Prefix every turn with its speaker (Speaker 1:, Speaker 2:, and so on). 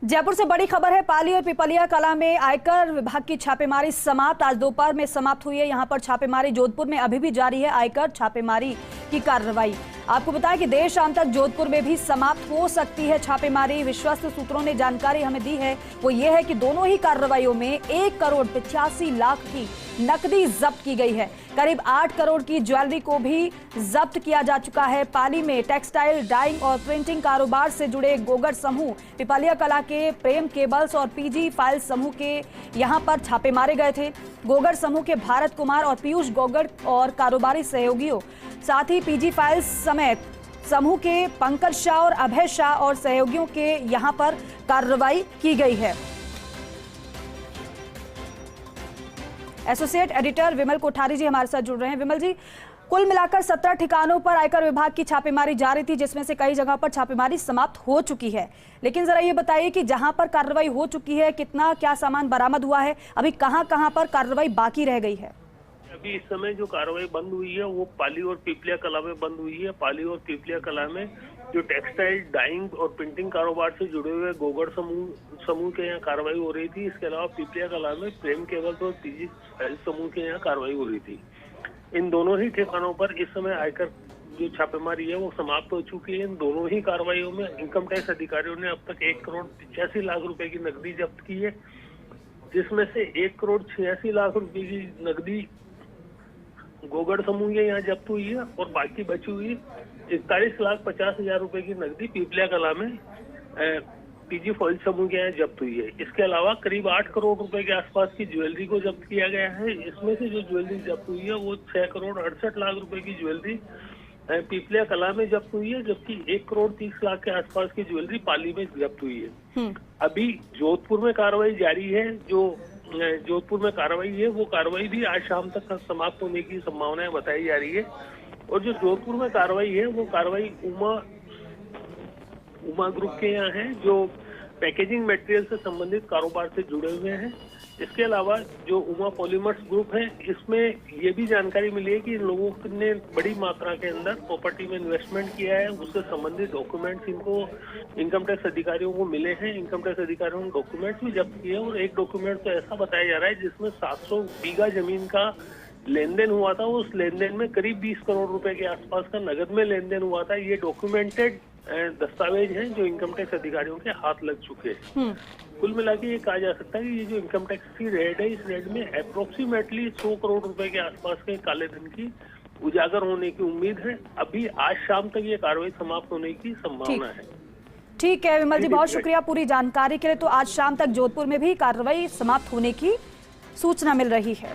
Speaker 1: जयपुर से बड़ी खबर है। पाली और पिपलिया कला में आयकर विभाग की छापेमारी समाप्त। आज दोपहर में समाप्त हुई है। यहां पर छापेमारी जोधपुर में अभी भी जारी है। आयकर छापेमारी की कार्रवाई, आपको बताया कि देर शाम तक जोधपुर में भी समाप्त हो सकती है छापेमारी। विश्वस्त सूत्रों ने जानकारी हमें दी है, वो ये है कि दोनों ही कार्रवाइयों में 1,85,00,000 की नकदी जब्त की गई है। करीब 8 करोड़ की ज्वेलरी को भी जब्त किया जा चुका है। पाली में टेक्सटाइल, डाइंग और प्रिंटिंग कारोबार से जुड़े गोगड़ समूह, पिपलिया कला के प्रेम केबल्स और पीजी फाइल समूह के यहां पर छापे मारे गए थे। गोगड़ समूह के भारत कुमार और पीयूष गोगड़ और कारोबारी सहयोगियों, साथ ही पीजी फाइल्स समेत समूह के पंकज शाह और अभय शाह और सहयोगियों के यहां पर कार्रवाई की गई है। एसोसिएट एडिटर विमल कोठारी जी हमारे साथ जुड़ रहे हैं। विमल जी, कुल मिलाकर 17 ठिकानों पर आयकर विभाग की छापेमारी जारी थी, जिसमें से कई जगह पर छापेमारी समाप्त हो चुकी है। लेकिन जरा ये बताइए कि जहां पर कार्रवाई हो चुकी है, कितना क्या सामान बरामद हुआ है, अभी कहां पर कार्रवाई बाकी रह गई है?
Speaker 2: अभी इस समय जो कार्रवाई बंद हुई है वो पाली और पिपलिया कला में बंद हुई है। पाली और पिपलिया कला में जो टेक्सटाइल, डाइंग और प्रिंटिंग कारोबार से जुड़े हुए गोगड़ समूह के यहाँ कार्रवाई हो रही थी। इसके अलावा पिपलिया कला में प्रेम केबल्स और पीजी फाइल समूह के यहाँ कार्रवाई हो रही थी। इन दोनों ही ठिकानों पर इस समय आयकर जो छापेमारी है वो समाप्त हो चुकी है। इन दोनों ही कार्रवाइयों में इनकम टैक्स अधिकारियों ने अब तक 1,85,00,000 रुपए की नकदी जब्त की है, जिसमें से 1,86,00,000 रुपए की नकदी गोगड़ समूह के यहाँ जब्त हुई है और बाकी बची हुई 41,50,000 रुपए की नकदी पिपलिया कला में पीजी फॉइल समूह के यहाँ जब्त हुई है। इसके अलावा करीब 8 करोड़ रुपए के आसपास की ज्वेलरी को जब्त किया गया है। इसमें से जो ज्वेलरी जब्त हुई है वो 6,68,00,000 रुपए की ज्वेलरी पिपलिया कला में जब्त हुई है, जबकि 1,30,00,000 के आसपास की ज्वेलरी पाली में जब्त हुई है। अभी जोधपुर में कार्रवाई जारी है। जो जोधपुर में कार्रवाई है वो कार्रवाई भी आज शाम तक समाप्त होने की संभावनाएं बताई जा रही है। और जो जोधपुर में कार्रवाई है वो कार्रवाई उमा ग्रुप के यहाँ है, जो पैकेजिंग मटेरियल से संबंधित कारोबार से जुड़े हुए हैं। इसके अलावा जो उमा पॉलीमर्स ग्रुप है, इसमें ये भी जानकारी मिली है कि इन लोगों ने बड़ी मात्रा के अंदर प्रॉपर्टी में इन्वेस्टमेंट किया है। उससे संबंधित डॉक्यूमेंट्स इनको इनकम टैक्स अधिकारियों को मिले हैं। इनकम टैक्स अधिकारियों ने डॉक्यूमेंट्स भी जब्त किए और एक डॉक्यूमेंट तो ऐसा बताया जा रहा है जिसमें 700 बीघा जमीन का लेन देन हुआ था। उस लेन देन में करीब 20 करोड़ रुपए के आसपास का नगद में लेन देन हुआ था। ये डॉक्यूमेंटेड दस्तावेज हैं जो इनकम टैक्स अधिकारियों के हाथ लग चुके हैं। कुल मिला के ये कहा जा सकता है कि ये जो इनकम टैक्स की रेड है, इस रेड में अप्रोक्सीमेटली 100 करोड़ रुपए के आसपास के काले धन की उजागर होने की उम्मीद है। अभी आज शाम तक ये कार्रवाई समाप्त होने की संभावना है।
Speaker 1: ठीक है विमल जी, बहुत शुक्रिया पूरी जानकारी के लिए। तो आज शाम तक जोधपुर में भी कार्रवाई समाप्त होने की सूचना मिल रही है।